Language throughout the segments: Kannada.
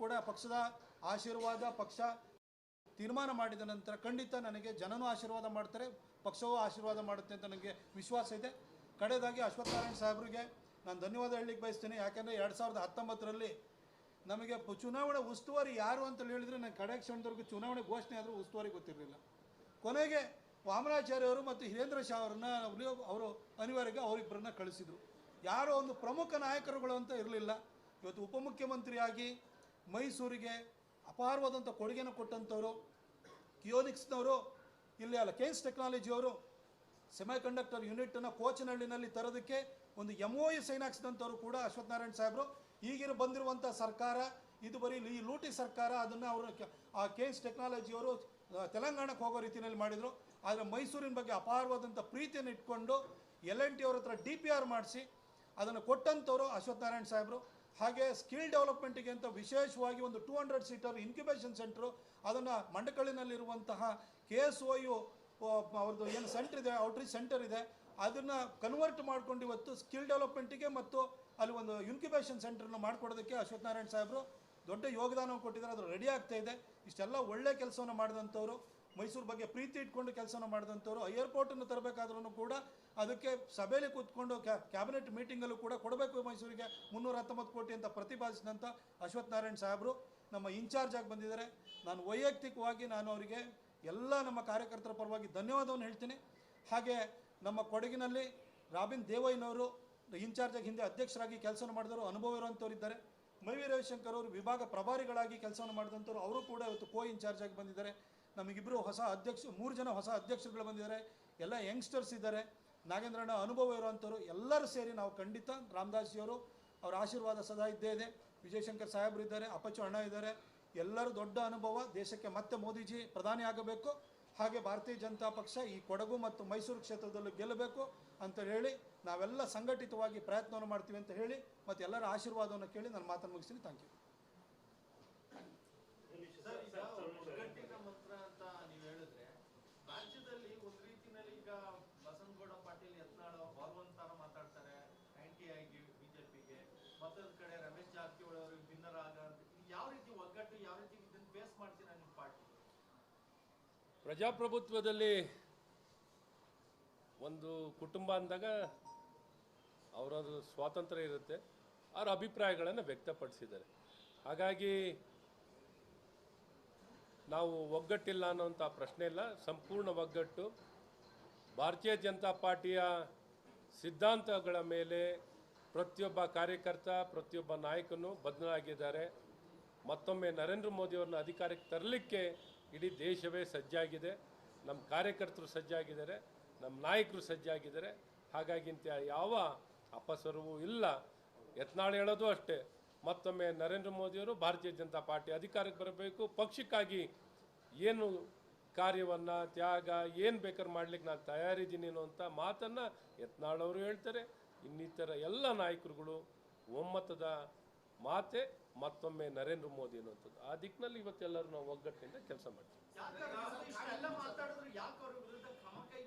ಕೂಡ ಪಕ್ಷದ ಆಶೀರ್ವಾದ, ಪಕ್ಷ ತೀರ್ಮಾನ ಮಾಡಿದ ನಂತರ ಖಂಡಿತ ನನಗೆ ಜನನೂ ಆಶೀರ್ವಾದ ಮಾಡ್ತಾರೆ, ಪಕ್ಷವೂ ಆಶೀರ್ವಾದ ಮಾಡುತ್ತೆ ಅಂತ ನನಗೆ ವಿಶ್ವಾಸ ಇದೆ. ಕಡೆಯದಾಗಿ ಅಶ್ವತ್ಥನಾರಾಯಣ ಸಾಹೇಬ್ರಿಗೆ ನಾನು ಧನ್ಯವಾದ ಹೇಳಲಿಕ್ಕೆ ಬಯಸ್ತೀನಿ. ಯಾಕೆಂದರೆ 2019ರಲ್ಲಿ ನಮಗೆ ಚುನಾವಣೆ ಉಸ್ತುವಾರಿ ಯಾರು ಅಂತ ಹೇಳಿದರೆ ನಾನು ಕಡೆ ಕ್ಷಣದವರೆಗೂ ಚುನಾವಣೆ ಘೋಷಣೆ ಆದರೂ ಉಸ್ತುವಾರಿ ಗೊತ್ತಿರಲಿಲ್ಲ. ಕೊನೆಗೆ ವಾಮನಾಚಾರ್ಯ ಅವರು ಮತ್ತು ಹಿರೇಂದ್ರ ಶಾ ಅವರನ್ನ ಅವರು ಅನಿವಾರ್ಯವಾಗಿ ಅವರಿಬ್ಬರನ್ನ ಕಳಿಸಿದರು. ಯಾರೋ ಒಂದು ಪ್ರಮುಖ ನಾಯಕರುಗಳು ಅಂತ ಇರಲಿಲ್ಲ. ಇವತ್ತು ಉಪಮುಖ್ಯಮಂತ್ರಿಯಾಗಿ ಮೈಸೂರಿಗೆ ಅಪಾರವಾದಂಥ ಕೊಡುಗೆನ ಕೊಟ್ಟಂಥವರು, ಕಿಯೋನಿಕ್ಸ್ನವರು ಇಲ್ಲಿ ಅಲ್ಲ, ಕೇನ್ಸ್ ಟೆಕ್ನಾಲಜಿಯವರು ಸೆಮಿಕಂಡಕ್ಟರ್ ಯೂನಿಟನ್ನು ಕೋಚನಹಳ್ಳಿನಲ್ಲಿ ತರೋದಕ್ಕೆ ಒಂದು MOU ಸೈನ್ ಹಾಕ್ಸಿದಂಥವ್ರು ಕೂಡ ಅಶ್ವತ್ಥನಾರಾಯಣ ಸಾಹೇಬರು. ಈಗಿರೋ ಬಂದಿರುವಂಥ ಸರ್ಕಾರ ಇದು ಬರೀ ಈ ಲೂಟಿ ಸರ್ಕಾರ. ಅದನ್ನು ಅವರು ಆ ಕೇನ್ಸ್ ಟೆಕ್ನಾಲಜಿಯವರು ತೆಲಂಗಾಣಕ್ಕೆ ಹೋಗೋ ರೀತಿಯಲ್ಲಿ ಮಾಡಿದರು. ಆದರೆ ಮೈಸೂರಿನ ಬಗ್ಗೆ ಅಪಾರವಾದಂಥ ಪ್ರೀತಿಯನ್ನು ಇಟ್ಕೊಂಡು L&T ಅವ್ರ ಹತ್ರ DPR ಮಾಡಿಸಿ ಅದನ್ನು ಕೊಟ್ಟಂಥವ್ರು ಅಶ್ವತ್ಥನಾರಾಯಣ ಸಾಹೇಬರು. ಹಾಗೆ ಸ್ಕಿಲ್ ಡೆವಲಪ್ಮೆಂಟಿಗೆ ಅಂತ ವಿಶೇಷವಾಗಿ ಒಂದು 200 ಸೀಟರ್ ಇನ್ಕ್ಯುಬೇಷನ್ ಸೆಂಟ್ರು, ಅದನ್ನು ಮಂಡಕಳ್ಳಿನಲ್ಲಿರುವಂತಹ KSOU ಅವ್ರದ್ದು ಏನು ಸೆಂಟರ್ ಇದೆ, ಔಟ್ರೀಚ್ ಸೆಂಟರ್ ಇದೆ, ಅದನ್ನು ಕನ್ವರ್ಟ್ ಮಾಡ್ಕೊಂಡು ಇವತ್ತು ಸ್ಕಿಲ್ ಡೆವಲಪ್ಮೆಂಟಿಗೆ ಮತ್ತು ಅಲ್ಲಿ ಒಂದು ಇನ್ಕ್ಯುಬೇಷನ್ ಸೆಂಟರ್ನ ಮಾಡಿಕೊಡೋದಕ್ಕೆ ಅಶ್ವತ್ಥನಾರಾಯಣ ಸಾಹೇಬರು ದೊಡ್ಡ ಯೋಗದಾನವನ್ನು ಕೊಟ್ಟಿದ್ದಾರೆ. ಅದು ರೆಡಿ ಆಗ್ತಾ ಇದೆ. ಇಷ್ಟೆಲ್ಲ ಒಳ್ಳೆ ಕೆಲಸವನ್ನು ಮಾಡಿದಂಥವ್ರು, ಮೈಸೂರು ಬಗ್ಗೆ ಪ್ರೀತಿ ಇಟ್ಕೊಂಡು ಕೆಲಸವನ್ನು ಮಾಡಿದಂಥವ್ರು. ಏರ್ಪೋರ್ಟನ್ನು ತರಬೇಕಾದ್ರೂ ಕೂಡ ಅದಕ್ಕೆ ಸಭೆಯಲ್ಲಿ ಕೂತ್ಕೊಂಡು ಕ್ಯಾಬಿನೆಟ್ ಮೀಟಿಂಗಲ್ಲೂ ಕೂಡ ಕೊಡಬೇಕು ಮೈಸೂರಿಗೆ 319 ಕೋಟಿ ಅಂತ ಪ್ರತಿಪಾದಿಸಿದಂಥ ಅಶ್ವತ್ಥನಾರಾಯಣ ಸಾಹೇಬರು ನಮ್ಮ ಇನ್ಚಾರ್ಜ್ ಆಗಿ ಬಂದಿದ್ದಾರೆ. ನಾನು ವೈಯಕ್ತಿಕವಾಗಿ ಅವರಿಗೆ ಎಲ್ಲ ನಮ್ಮ ಕಾರ್ಯಕರ್ತರ ಪರವಾಗಿ ಧನ್ಯವಾದವನ್ನು ಹೇಳ್ತೀನಿ. ಹಾಗೆ ನಮ್ಮ ಕೊಡಗಿನಲ್ಲಿ ರಾಬಿನ್ ದೇವಯ್ಯನವರು ಇನ್ಚಾರ್ಜಾಗಿ ಹಿಂದೆ ಅಧ್ಯಕ್ಷರಾಗಿ ಕೆಲಸವನ್ನು ಮಾಡಿದವರು, ಅನುಭವ ಇರುವಂಥವ್ರು ಇದ್ದಾರೆ. ಮೈವಿ ರವಿಶಂಕರ್ ಅವರು ವಿಭಾಗ ಪ್ರಭಾರಿಗಳಾಗಿ ಕೆಲಸವನ್ನು ಮಾಡಿದಂಥವ್ರು, ಅವರು ಕೂಡ ಇವತ್ತು ಇನ್ಚಾರ್ಜ್ ಆಗಿ ಬಂದಿದ್ದಾರೆ. ನಮಗಿಬ್ಬರು ಹೊಸ 3 ಜನ ಹೊಸ ಅಧ್ಯಕ್ಷರುಗಳು ಬಂದಿದ್ದಾರೆ. ಎಲ್ಲ ಯಂಗ್ಸ್ಟರ್ಸ್ ಇದ್ದಾರೆ, ನಾಗೇಂದ್ರಣ್ಣ ಅನುಭವ ಇರುವಂಥವ್ರು. ಎಲ್ಲರೂ ಸೇರಿ ನಾವು ಖಂಡಿತ ರಾಮದಾಸಿಯವರು ಅವರ ಆಶೀರ್ವಾದ ಸದಾ ಇದ್ದೇ ಇದೆ. ವಿಜಯಶಂಕರ್ ಸಾಹೇಬರು ಇದ್ದಾರೆ, ಅಪ್ಪಚ್ಚು ಅಣ್ಣ ಇದ್ದಾರೆ. ಎಲ್ಲರೂ ದೊಡ್ಡ ಅನುಭವ. ದೇಶಕ್ಕೆ ಮತ್ತೆ ಮೋದಿಜಿ ಪ್ರಧಾನಿ ಆಗಬೇಕು, ಹಾಗೆ ಭಾರತೀಯ ಜನತಾ ಪಕ್ಷ ಈ ಕೊಡಗು ಮತ್ತು ಮೈಸೂರು ಕ್ಷೇತ್ರದಲ್ಲೂ ಗೆಲ್ಲಬೇಕು ಅಂತ ಹೇಳಿ ನಾವೆಲ್ಲ ಸಂಘಟಿತವಾಗಿ ಪ್ರಯತ್ನವನ್ನು ಮಾಡ್ತೀವಿ ಅಂತ ಹೇಳಿ ಮತ್ತು ಎಲ್ಲರ ಆಶೀರ್ವಾದವನ್ನು ಕೇಳಿ ನಾನು ಮಾತನ್ನು ಮುಗಿಸ್ತೀನಿ. Thank you. ರಾಜ್ಯದಲ್ಲಿ ಒಂದು ರೀತಿಯಲ್ಲಿ ಈಗ ಬಸನಗೌಡ ಪಾಟೀಲ್ ಯತ್ನಾಳ್ ಬರುವಂತರ ಮಾತಾಡ್ತಾರೆ ಆಂಟಿ ಆಗಿ ಬಿಜೆಪಿಗೆ, ಮತ್ತೊಂದು ಕಡೆ ರಮೇಶ್ ಜಾರಕಿಹೊಳಿ ಅವರು ಭಿನ್ನರಾಗ, ಯಾವ ರೀತಿ ಒಗ್ಗಟ್ಟು, ಯಾವ ರೀತಿ ಇದನ್ನು ಫೇಸ್ ಮಾಡ್ತೀರಾ ನಿಮ್ಮ ಪಾರ್ಟಿ? ಪ್ರಜಾಪ್ರಭುತ್ವದಲ್ಲಿ ಒಂದು ಕುಟುಂಬ ಅಂದಾಗ ಅವರದು ಸ್ವಾತಂತ್ರ್ಯ ಇರುತ್ತೆ, ಅವರ ಅಭಿಪ್ರಾಯಗಳನ್ನು ವ್ಯಕ್ತಪಡಿಸಿದ್ದಾರೆ. ಹಾಗಾಗಿ ನಾವು ಒಗ್ಗಟ್ಟಿಲ್ಲ ಅನ್ನೋಂಥ ಪ್ರಶ್ನೆ ಇಲ್ಲ. ಸಂಪೂರ್ಣ ಒಗ್ಗಟ್ಟು. ಭಾರತೀಯ ಜನತಾ ಪಾರ್ಟಿಯ ಸಿದ್ಧಾಂತಗಳ ಮೇಲೆ ಪ್ರತಿಯೊಬ್ಬ ಕಾರ್ಯಕರ್ತ, ಪ್ರತಿಯೊಬ್ಬ ನಾಯಕನು ಬದ್ಧರಾಗಿದ್ದಾರೆ. ಮತ್ತೊಮ್ಮೆ ನರೇಂದ್ರ ಮೋದಿಯವ್ರನ್ನ ಅಧಿಕಾರಕ್ಕೆ ತರಲಿಕ್ಕೆ ಇಡೀ ದೇಶವೇ ಸಜ್ಜಾಗಿದೆ. ನಮ್ಮ ಕಾರ್ಯಕರ್ತರು ಸಜ್ಜಾಗಿದ್ದಾರೆ, ನಮ್ಮ ನಾಯಕರು ಸಜ್ಜಾಗಿದ್ದಾರೆ. ಹಾಗಾಗಿ ಇಂಥ ಯಾವ ಅಪಸರವೂ ಇಲ್ಲ. ಯತ್ನಾಳ್ ಹೇಳೋದು ಅಷ್ಟೇ, ಮತ್ತೊಮ್ಮೆ ನರೇಂದ್ರ ಮೋದಿಯವರು ಭಾರತೀಯ ಜನತಾ ಪಾರ್ಟಿ ಅಧಿಕಾರಕ್ಕೆ ಬರಬೇಕು, ಪಕ್ಷಕ್ಕಾಗಿ ಏನು ಕಾರ್ಯವನ್ನು ತ್ಯಾಗ ಏನು ಬೇಕಾದ್ರೂ ಮಾಡಲಿಕ್ಕೆ ನಾನು ತಯಾರಿದ್ದೀನಿ ಅನ್ನುವಂಥ ಮಾತನ್ನು ಯತ್ನಾಳ್ ಅವರು ಹೇಳ್ತಾರೆ. ಇನ್ನಿತರ ಎಲ್ಲ ನಾಯಕರುಗಳು ಒಮ್ಮತದ ಮಾತೆ ಮತ್ತೊಮ್ಮೆ ನರೇಂದ್ರ ಮೋದಿ ಅನ್ನುವಂಥದ್ದು. ಆ ದಿಕ್ಕಿನಲ್ಲಿ ಇವತ್ತೆಲ್ಲರೂ ನಾವು ಒಗ್ಗಟ್ಟಿನಿಂದ ಕೆಲಸ ಮಾಡ್ತೀವಿ.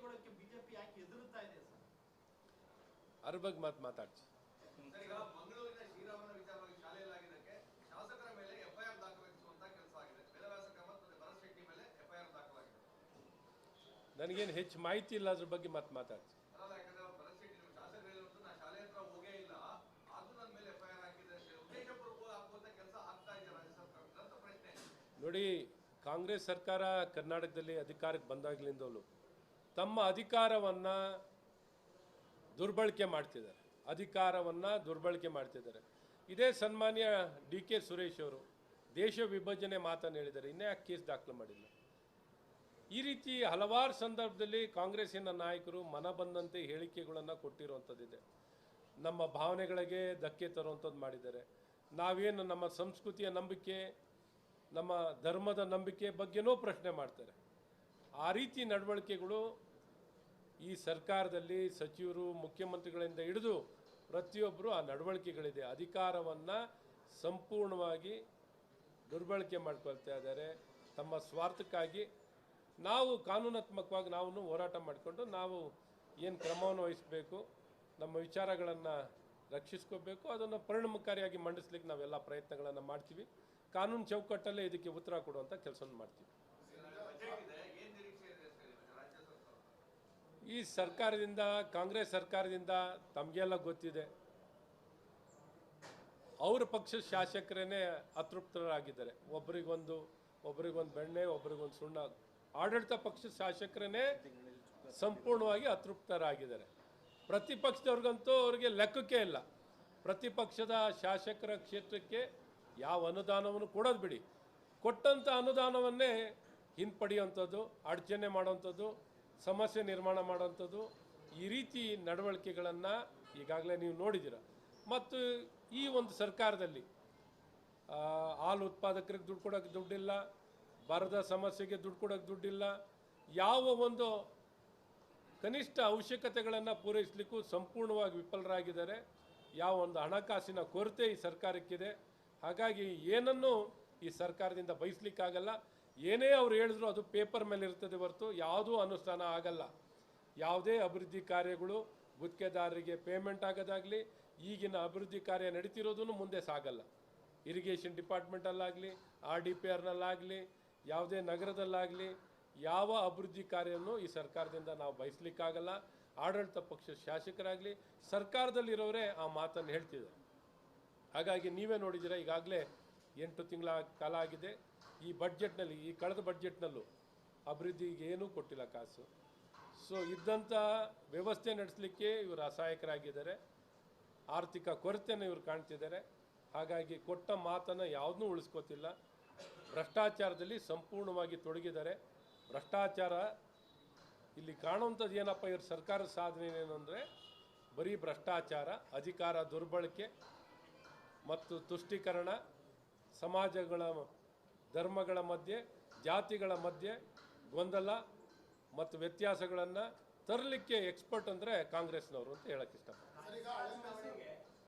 ಅದ್ರ ಬಗ್ಗೆ ಮಾತಾಡ್ತೀವಿ. ನನಗೇನು ಹೆಚ್ಚು ಮಾಹಿತಿ ಇಲ್ಲ, ಅದ್ರ ಬಗ್ಗೆ ಮಾತಾಡ್ತೀವಿ. ನೋಡಿ, ಕಾಂಗ್ರೆಸ್ ಸರ್ಕಾರ ಕರ್ನಾಟಕದಲ್ಲಿ ಅಧಿಕಾರಕ್ಕೆ ಬಂದಾಗಲಿಂದಲೂ ತಮ್ಮ ಅಧಿಕಾರವನ್ನು ದುರ್ಬಳಕೆ ಮಾಡ್ತಿದ್ದಾರೆ. ಇದೇ ಸನ್ಮಾನ್ಯ DK ಸುರೇಶ್ ಅವರು ದೇಶ ವಿಭಜನೆ ಮಾತನ್ನು ಹೇಳಿದ್ದಾರೆ, ಇನ್ನೇ ಕೇಸ್ ದಾಖಲು ಮಾಡಿಲ್ಲ. ಈ ರೀತಿ ಹಲವಾರು ಸಂದರ್ಭದಲ್ಲಿ ಕಾಂಗ್ರೆಸ್ಸಿನ ನಾಯಕರು ಮನ ಬಂದಂತೆ ಹೇಳಿಕೆಗಳನ್ನು ಕೊಟ್ಟಿರುವಂಥದ್ದಿದೆ. ನಮ್ಮ ಭಾವನೆಗಳಿಗೆ ಧಕ್ಕೆ ತರುವಂಥದ್ದು ಮಾಡಿದ್ದಾರೆ. ನಾವೇನು ನಮ್ಮ ಸಂಸ್ಕೃತಿಯ ನಂಬಿಕೆ, ನಮ್ಮ ಧರ್ಮದ ನಂಬಿಕೆ ಬಗ್ಗೆನೂ ಪ್ರಶ್ನೆ ಮಾಡ್ತಾರೆ. ಆ ರೀತಿ ನಡವಳಿಕೆಗಳು ಈ ಸರ್ಕಾರದಲ್ಲಿ ಸಚಿವರು, ಮುಖ್ಯಮಂತ್ರಿಗಳಿಂದ ಹಿಡಿದು ಪ್ರತಿಯೊಬ್ಬರು ಆ ನಡವಳಿಕೆಗಳಿದೆ. ಅಧಿಕಾರವನ್ನು ಸಂಪೂರ್ಣವಾಗಿ ದುರ್ಬಳಕೆ ಮಾಡ್ಕೊಳ್ತಾ ಇದ್ದಾರೆ ತಮ್ಮ ಸ್ವಾರ್ಥಕ್ಕಾಗಿ. ನಾವು ಕಾನೂನಾತ್ಮಕವಾಗಿ ನಾವು ಹೋರಾಟ ಮಾಡಿಕೊಂಡು ನಾವು ಏನು ಕ್ರಮವನ್ನು ವಹಿಸಬೇಕು, ನಮ್ಮ ವಿಚಾರಗಳನ್ನು ರಕ್ಷಿಸ್ಕೋಬೇಕು, ಅದನ್ನು ಪರಿಣಾಮಕಾರಿಯಾಗಿ ಮಂಡಿಸ್ಲಿಕ್ಕೆ ನಾವೆಲ್ಲ ಪ್ರಯತ್ನಗಳನ್ನು ಮಾಡ್ತೀವಿ. ಕಾನೂನು ಚೌಕಟ್ಟಲ್ಲೇ ಇದಕ್ಕೆ ಉತ್ತರ ಕೊಡುವಂಥ ಕೆಲಸವನ್ನು ಮಾಡ್ತೀವಿ. ಈ ಸರ್ಕಾರದಿಂದ, ಕಾಂಗ್ರೆಸ್ ಸರ್ಕಾರದಿಂದ ತಮಗೆಲ್ಲ ಗೊತ್ತಿದೆ, ಅವ್ರ ಪಕ್ಷದ ಶಾಸಕರೇನೆ ಅತೃಪ್ತರಾಗಿದ್ದಾರೆ. ಒಬ್ರಿಗೊಂದು ಬೆಣ್ಣೆ, ಒಬ್ರಿಗೊಂದು ಸುಣ್ಣ. ಆಡಳಿತ ಪಕ್ಷದ ಶಾಸಕರೇ ಸಂಪೂರ್ಣವಾಗಿ ಅತೃಪ್ತರಾಗಿದ್ದಾರೆ. ಪ್ರತಿಪಕ್ಷದವ್ರಿಗಂತೂ ಅವ್ರಿಗೆ ಲೆಕ್ಕಕ್ಕೆ ಇಲ್ಲ. ಪ್ರತಿಪಕ್ಷದ ಶಾಸಕರ ಕ್ಷೇತ್ರಕ್ಕೆ ಯಾವ ಅನುದಾನವನ್ನು ಕೊಡೋದು ಬಿಡಿ, ಕೊಟ್ಟಂಥ ಅನುದಾನವನ್ನೇ ಹಿಂಪಡೆಯುವಂಥದ್ದು, ಅಡಚಣೆ ಮಾಡುವಂಥದ್ದು, ಸಮಸ್ಯೆ ನಿರ್ಮಾಣ ಮಾಡುವಂಥದ್ದು, ಈ ರೀತಿ ನಡವಳಿಕೆಗಳನ್ನು ಈಗಾಗಲೇ ನೀವು ನೋಡಿದ್ದೀರ. ಮತ್ತು ಈ ಒಂದು ಸರ್ಕಾರದಲ್ಲಿ ಹಾಲು ಉತ್ಪಾದಕರಿಗೆ ದುಡ್ಡು ಕೊಡೋಕ್ಕೆ ದುಡ್ಡಿಲ್ಲ, ಬರದ ಸಮಸ್ಯೆಗೆ ದುಡ್ಡು ಕೊಡೋಕ್ಕೆ ದುಡ್ಡಿಲ್ಲ, ಯಾವ ಒಂದು ಕನಿಷ್ಠ ಅವಶ್ಯಕತೆಗಳನ್ನು ಪೂರೈಸಲಿಕ್ಕೂ ಸಂಪೂರ್ಣವಾಗಿ ವಿಫಲರಾಗಿದ್ದಾರೆ. ಯಾವ ಒಂದು ಹಣಕಾಸಿನ ಕೊರತೆ ಈ ಸರ್ಕಾರಕ್ಕಿದೆ. ಹಾಗಾಗಿ ಏನನ್ನೂ ಈ ಸರ್ಕಾರದಿಂದ ಬಯಸಲಿಕ್ಕಾಗಲ್ಲ. ಏನೇ ಅವ್ರು ಹೇಳಿದ್ರು ಅದು ಪೇಪರ್ ಮೇಲೆ ಇರ್ತದೆ ಹೊರತು ಯಾವುದೂ ಅನುಷ್ಠಾನ ಆಗಲ್ಲ. ಯಾವುದೇ ಅಭಿವೃದ್ಧಿ ಕಾರ್ಯಗಳು ಗುತ್ತಿಗೆದಾರರಿಗೆ ಪೇಮೆಂಟ್ ಆಗೋದಾಗಲಿ, ಈಗಿನ ಅಭಿವೃದ್ಧಿ ಕಾರ್ಯ ನಡೀತಿರೋದನ್ನು ಮುಂದೆ ಸಾಗಲ್ಲ. ಇರಿಗೇಷನ್ ಡಿಪಾರ್ಟ್ಮೆಂಟಲ್ಲಾಗಲಿ, RDPRನಲ್ಲಾಗಲಿ, ಯಾವುದೇ ನಗರದಲ್ಲಾಗಲಿ ಯಾವ ಅಭಿವೃದ್ಧಿ ಕಾರ್ಯವನ್ನು ಈ ಸರ್ಕಾರದಿಂದ ನಾವು ಬಯಸಲಿಕ್ಕಾಗಲ್ಲ. ಆಡಳಿತ ಪಕ್ಷದ ಶಾಸಕರಾಗಲಿ, ಸರ್ಕಾರದಲ್ಲಿರೋರೇ ಆ ಮಾತನ್ನು ಹೇಳ್ತಿದ್ದಾರೆ. ಹಾಗಾಗಿ ನೀವೇ ನೋಡಿದ್ದೀರ, ಈಗಾಗಲೇ 8 ತಿಂಗಳ ಕಾಲ ಆಗಿದೆ. ಈ ಬಡ್ಜೆಟ್ನಲ್ಲಿ, ಈ ಕಳೆದ ಬಡ್ಜೆಟ್ನಲ್ಲೂ ಅಭಿವೃದ್ಧಿಗೆ ಏನೂ ಕೊಟ್ಟಿಲ್ಲ ಕಾಸು. ಸೊ ಇದ್ದಂಥ ವ್ಯವಸ್ಥೆ ನಡೆಸಲಿಕ್ಕೆ ಇವರು ಅಸಹಾಯಕರಾಗಿದ್ದಾರೆ. ಆರ್ಥಿಕ ಕೊರತೆಯನ್ನು ಇವರು ಕಾಣ್ತಿದ್ದಾರೆ. ಹಾಗಾಗಿ ಕೊಟ್ಟ ಮಾತನ್ನು ಯಾವುದನ್ನೂ ಉಳಿಸ್ಕೋತಿಲ್ಲ. ಭ್ರಷ್ಟಾಚಾರದಲ್ಲಿ ಸಂಪೂರ್ಣವಾಗಿ ತೊಡಗಿದ್ದಾರೆ. ಭ್ರಷ್ಟಾಚಾರ ಇಲ್ಲಿ ಕಾಣುವಂಥದ್ದು ಏನಪ್ಪ, ಇವ್ರ ಸರ್ಕಾರದ ಸಾಧನೆ ಏನು ಅಂದರೆ ಬರೀ ಭ್ರಷ್ಟಾಚಾರ, ಅಧಿಕಾರ ದುರ್ಬಳಕೆ ಮತ್ತು ತುಷ್ಟೀಕರಣ, ಸಮಾಜಗಳ, ಧರ್ಮಗಳ ಮಧ್ಯೆ, ಜಾತಿಗಳ ಮಧ್ಯೆ ಗೊಂದಲ ಮತ್ತು ವ್ಯತ್ಯಾಸಗಳನ್ನು ತರಲಿಕ್ಕೆ ಎಕ್ಸ್ಪರ್ಟ್ ಅಂದರೆ ಕಾಂಗ್ರೆಸ್ನವರು ಅಂತ ಹೇಳಕ್ಕೆ ಇಷ್ಟಪಡ್ತೀನಿ.